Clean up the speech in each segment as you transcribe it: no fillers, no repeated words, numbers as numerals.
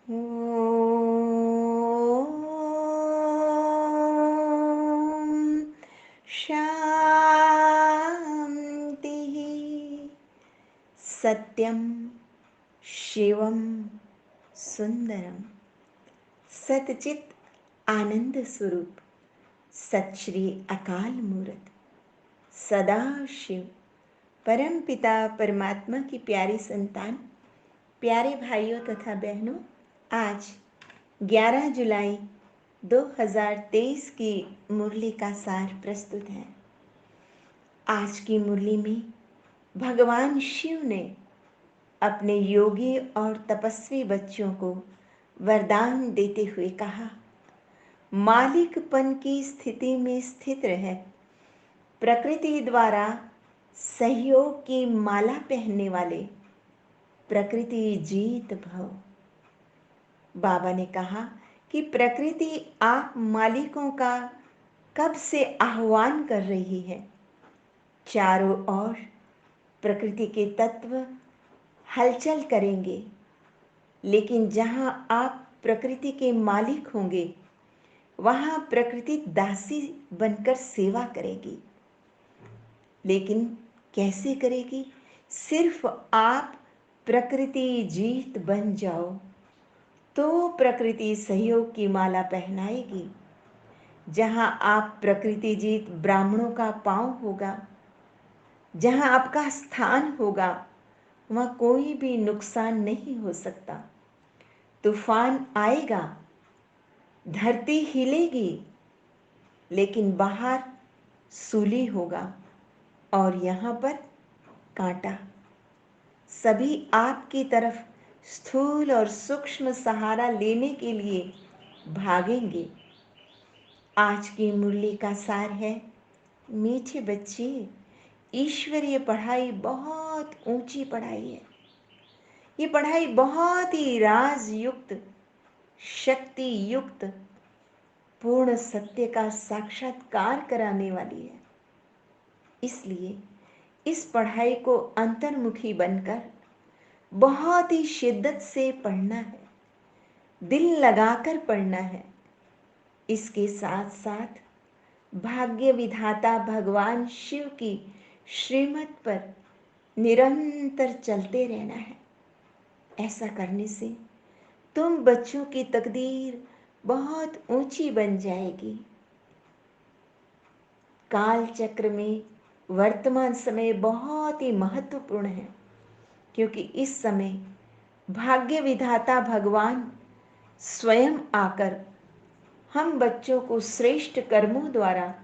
ॐ शान्तिः। सत्यं शिवं सुंदरम सतचित आनंद स्वरूप सत श्री अकाल मूर्त सदा शिव परम पिता परमात्मा की प्यारी संतान, प्यारे भाइयों तथा बहनों, आज 11 जुलाई 2023 की मुरली का सार प्रस्तुत है। आज की मुरली में भगवान शिव ने अपने योगी और तपस्वी बच्चों को वरदान देते हुए कहा, मालिकपन की स्थिति में स्थित रह प्रकृति द्वारा सहयोग की माला पहनने वाले प्रकृति जीत भव। बाबा ने कहा कि प्रकृति आप मालिकों का कब से आह्वान कर रही है। चारों ओर प्रकृति के तत्व हलचल करेंगे, लेकिन जहां आप प्रकृति के मालिक होंगे वहां प्रकृति दासी बनकर सेवा करेगी। लेकिन कैसे करेगी? सिर्फ आप प्रकृति जीत बन जाओ तो प्रकृति सहयोग की माला पहनाएगी। जहां आप प्रकृति जीत ब्राह्मणों का पांव होगा, जहां आपका स्थान होगा, वहां कोई भी नुकसान नहीं हो सकता। तूफान आएगा, धरती हिलेगी, लेकिन बाहर सूली होगा और यहाँ पर कांटा। सभी आपकी तरफ स्थूल और सूक्ष्म सहारा लेने के लिए भागेंगे। आज की मुरली का सार है, मीठे बच्चे, ईश्वरीय पढ़ाई बहुत ऊंची पढ़ाई है। ये पढ़ाई बहुत ही राजयुक्त, शक्ति युक्त, पूर्ण सत्य का साक्षात्कार कराने वाली है। इसलिए इस पढ़ाई को अंतर्मुखी बनकर बहुत ही शिद्दत से पढ़ना है, दिल लगाकर पढ़ना है। इसके साथ साथ भाग्य विधाता भगवान शिव की श्रीमत पर निरंतर चलते रहना है। ऐसा करने से तुम बच्चों की तकदीर बहुत ऊंची बन जाएगी। काल चक्र में वर्तमान समय बहुत ही महत्वपूर्ण है, क्योंकि इस समय भाग्य विधाता भगवान स्वयं आकर हम बच्चों को श्रेष्ठ कर्मों द्वारा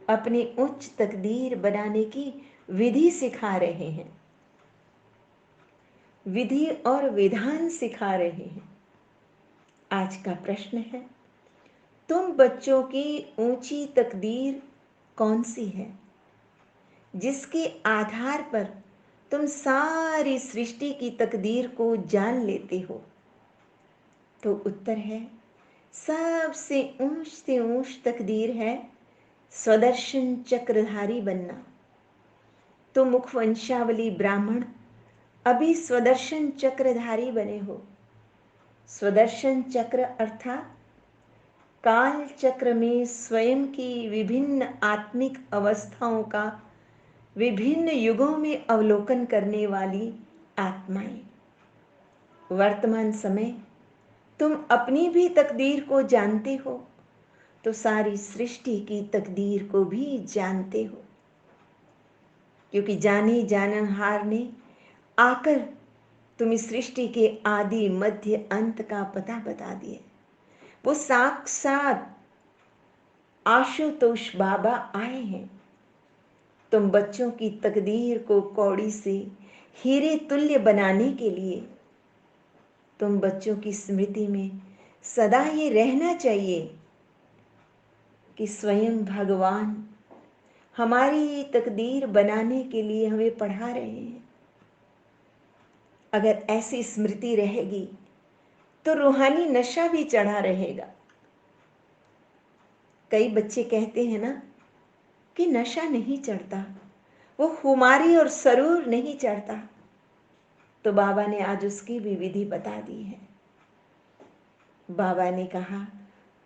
अपनी उच्च तकदीर बनाने की विधि सिखा रहे हैं, विधि और विधान सिखा रहे हैं। आज का प्रश्न है, तुम बच्चों की ऊंची तकदीर कौन सी है जिसके आधार पर तुम सारी सृष्टि की तकदीर को जान लेते हो? तो उत्तर है, सबसे ऊंच से ऊंच तकदीर है स्वदर्शन चक्रधारी बनना। तो मुखवंशावली ब्राह्मण अभी स्वदर्शन चक्रधारी बने हो। स्वदर्शन चक्र अर्थात काल चक्र में स्वयं की विभिन्न आत्मिक अवस्थाओं का विभिन्न युगों में अवलोकन करने वाली आत्माएं। वर्तमान समय तुम अपनी भी तकदीर को जानते हो, तो सारी सृष्टि की तकदीर को भी जानते हो, क्योंकि जाने जाननहार ने आकर तुम्हें सृष्टि के आदि मध्य अंत का पता बता दिया। वो साक्षात आशुतोष बाबा आए हैं। तुम बच्चों की तकदीर को कौड़ी से हीरे तुल्य बनाने के लिए तुम बच्चों की स्मृति में सदा ये रहना चाहिए कि स्वयं भगवान हमारी तकदीर बनाने के लिए हमें पढ़ा रहे हैं। अगर ऐसी स्मृति रहेगी तो रूहानी नशा भी चढ़ा रहेगा। कई बच्चे कहते हैं ना कि नशा नहीं चढ़ता, वो खुमारी और सरूर नहीं चढ़ता। तो बाबा ने आज उसकी भी विधि बता दी है। बाबा ने कहा,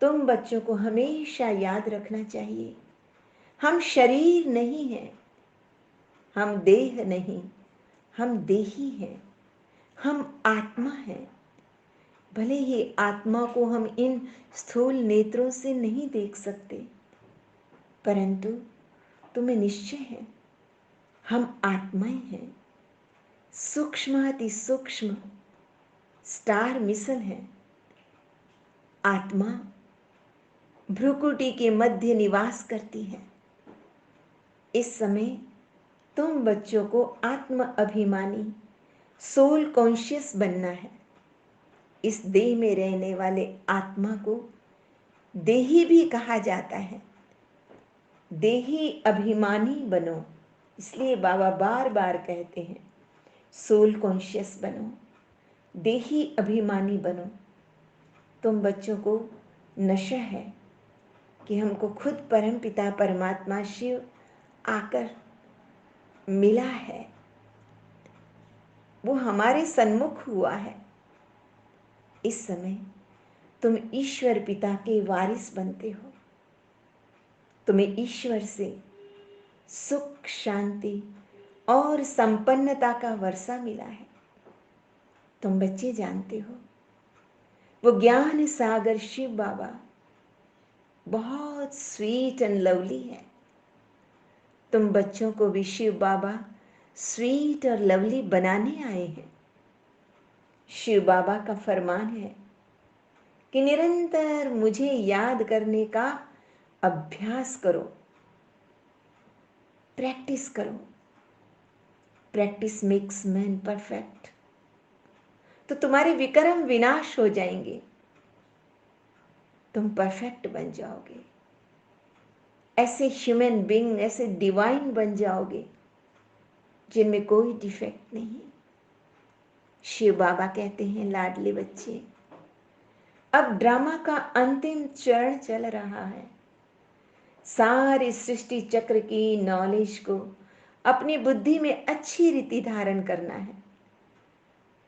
तुम बच्चों को हमेशा याद रखना चाहिए, हम शरीर नहीं हैं, हम देह नहीं, हम देही हैं, हम आत्मा हैं। भले ही आत्मा को हम इन स्थूल नेत्रों से नहीं देख सकते, परंतु तुम्हें निश्चय है हम आत्माएं हैं, सूक्ष्म अति सूक्ष्म स्टार मिसल है। आत्मा भ्रुकुटी के मध्य निवास करती है। इस समय तुम बच्चों को आत्म अभिमानी सोल कॉन्शियस बनना है। इस देह में रहने वाले आत्मा को देही भी कहा जाता है। देही अभिमानी बनो, इसलिए बाबा बार बार कहते हैं सोल कॉन्शियस बनो, देही अभिमानी बनो। तुम बच्चों को नशा है कि हमको खुद परम पिता परमात्मा शिव आकर मिला है, वो हमारे सन्मुख हुआ है। इस समय तुम ईश्वर पिता के वारिस बनते हो। तुम्हें ईश्वर से सुख, शांति और संपन्नता का वर्षा मिला है। तुम बच्चे जानते हो वो ज्ञान सागर शिव बाबा बहुत स्वीट एंड लवली है। तुम बच्चों को भी शिव बाबा स्वीट और लवली बनाने आए हैं। शिव बाबा का फरमान है कि निरंतर मुझे याद करने का अभ्यास करो, प्रैक्टिस करो। Practice makes man perfect. तो तुम्हारे विक्रम विनाश हो जाएंगे, तुम परफेक्ट बन जाओगे, ऐसे ह्यूमन बीइंग, ऐसे डिवाइन बन जाओगे जिनमें कोई डिफेक्ट नहीं। शिव बाबा कहते हैं, लाडले बच्चे, अब ड्रामा का अंतिम चरण चल रहा है। सारी सृष्टि चक्र की नॉलेज को अपनी बुद्धि में अच्छी रीति धारण करना है।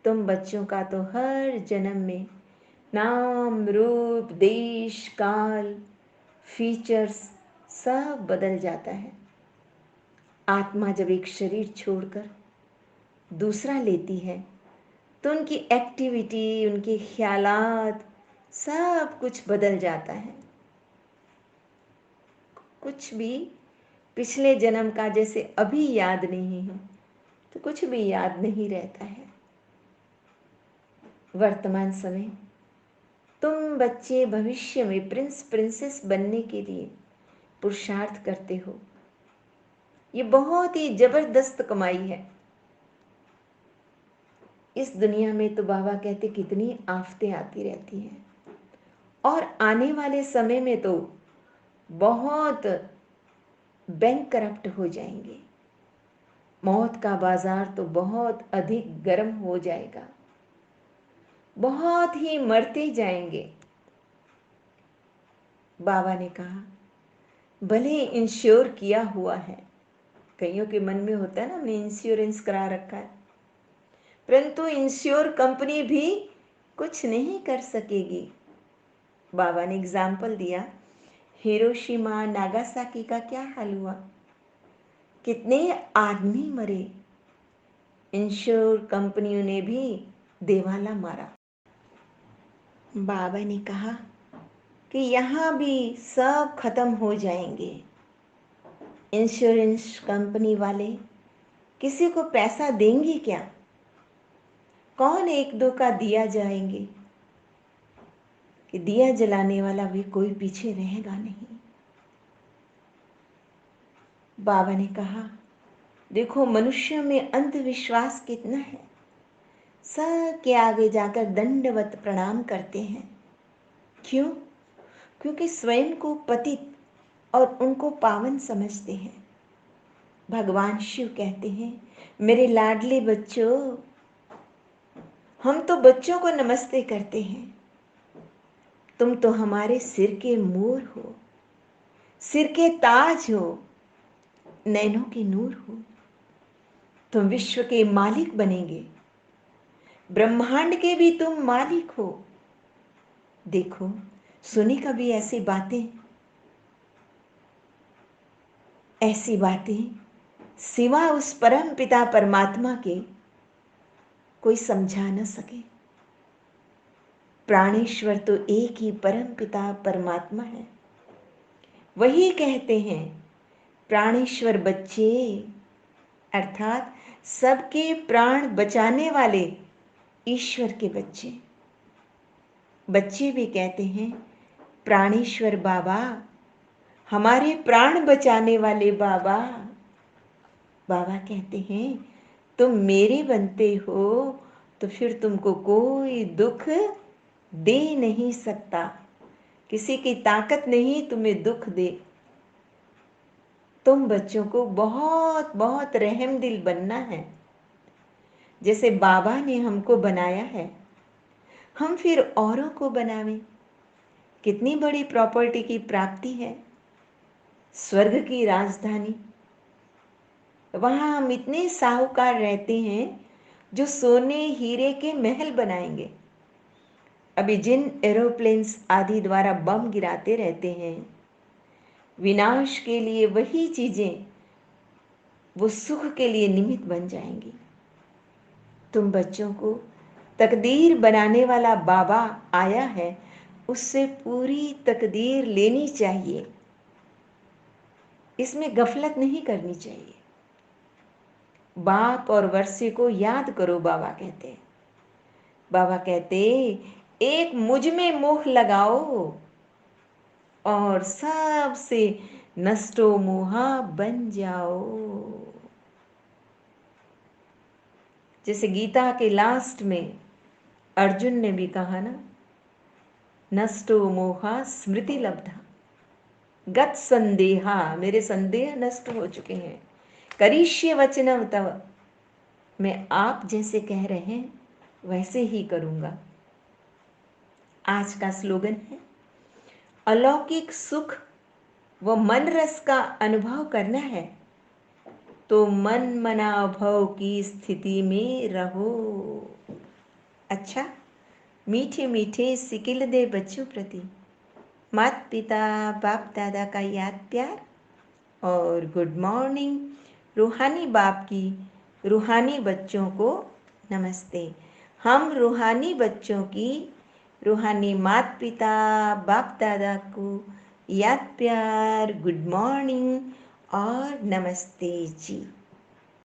तुम बच्चों का तो हर जन्म में नाम, रूप, देश, काल, फीचर्स सब बदल जाता है। आत्मा जब एक शरीर छोड़कर दूसरा लेती है तो उनकी एक्टिविटी, उनके ख्यालात, सब कुछ बदल जाता है। कुछ भी पिछले जन्म का जैसे अभी याद नहीं है तो कुछ भी याद नहीं रहता है। वर्तमान समय तुम बच्चे भविष्य में प्रिंस प्रिंसेस बनने के लिए पुरुषार्थ करते हो। ये बहुत ही जबरदस्त कमाई है। इस दुनिया में तो बाबा कहते कितनी आफतें आती रहती हैं, और आने वाले समय में तो बहुत बैंक करप्ट हो जाएंगे। मौत का बाजार तो बहुत अधिक गर्म हो जाएगा, बहुत ही मरते जाएंगे। बाबा ने कहा भले इंश्योर किया हुआ है, कईयों के मन में होता है ना हमने इंश्योरेंस करा रखा है, परंतु इंश्योर कंपनी भी कुछ नहीं कर सकेगी। बाबा ने एग्जाम्पल दिया, हिरोशिमा नागासाकी का क्या हाल हुआ, कितने आदमी मरे, इंश्योर कंपनियों ने भी देवाला मारा। बाबा ने कहा कि यहाँ भी सब खत्म हो जाएंगे। इंश्योरेंस कंपनी वाले किसी को पैसा देंगे क्या? कौन एक दो का दिया जाएंगे कि दिया जलाने वाला भी कोई पीछे रहेगा नहीं। बाबा ने कहा देखो मनुष्य में अंधविश्वास कितना है, सब के आगे जाकर दंडवत प्रणाम करते हैं। क्यों? क्योंकि स्वयं को पतित और उनको पावन समझते हैं। भगवान शिव कहते हैं मेरे लाडले बच्चों, हम तो बच्चों को नमस्ते करते हैं, तुम तो हमारे सिर के मोर हो, सिर के ताज हो, नैनों के नूर हो। तुम विश्व के मालिक बनेंगे, ब्रह्मांड के भी तुम मालिक हो। देखो, सुनी कभी ऐसी बातें सिवा उस परम पिता परमात्मा के कोई समझा न सके। प्राणेश्वर तो एक ही परम पिता परमात्मा है। वही कहते हैं प्राणेश्वर बच्चे, अर्थात सबके प्राण बचाने वाले ईश्वर के बच्चे। बच्चे भी कहते हैं प्राणेश्वर बाबा, हमारे प्राण बचाने वाले बाबा। बाबा कहते हैं तुम मेरे बनते हो तो फिर तुमको कोई दुख दे नहीं सकता, किसी की ताकत नहीं तुम्हें दुख दे। तुम बच्चों को बहुत बहुत रहम दिल बनना है। जैसे बाबा ने हमको बनाया है, हम फिर औरों को बनावें। कितनी बड़ी प्रॉपर्टी की प्राप्ति है, स्वर्ग की राजधानी। वहां हम इतने साहूकार रहते हैं जो सोने हीरे के महल बनाएंगे। अभी जिन एरोप्लेन्स आदि द्वारा बम गिराते रहते हैं, विनाश के लिए वही चीजें वो सुख के लिए निमित्त बन जाएंगी। तुम बच्चों को तकदीर बनाने वाला बाबा आया है, उससे पूरी तकदीर लेनी चाहिए। इसमें गफलत नहीं करनी चाहिए। बाप और वर्षे को याद करो, बाबा कहते। बाबा कहते एक मुझ में मोह लगाओ और सबसे नष्टो मोहा बन जाओ। जैसे गीता के लास्ट में अर्जुन ने भी कहा ना, नष्टो मोहा स्मृति लब्धा गत संदेहा, मेरे संदेह नष्ट हो चुके हैं। करिष्ये वचनम तव, मैं आप जैसे कह रहे हैं वैसे ही करूंगा। आज का स्लोगन है अलौकिक सुख व मन रस का अनुभव करना है तो मन मना भव की स्थिति में रहो। अच्छा, मीठे मीठे सिकिल दे बच्चों प्रति माता पिता बाप दादा का याद प्यार और गुड मॉर्निंग रूहानी बाप की रूहानी बच्चों को नमस्ते। हम रूहानी बच्चों की रूहानी माता पिता बाप दादा को याद प्यार, गुड मॉर्निंग और नमस्ते जी।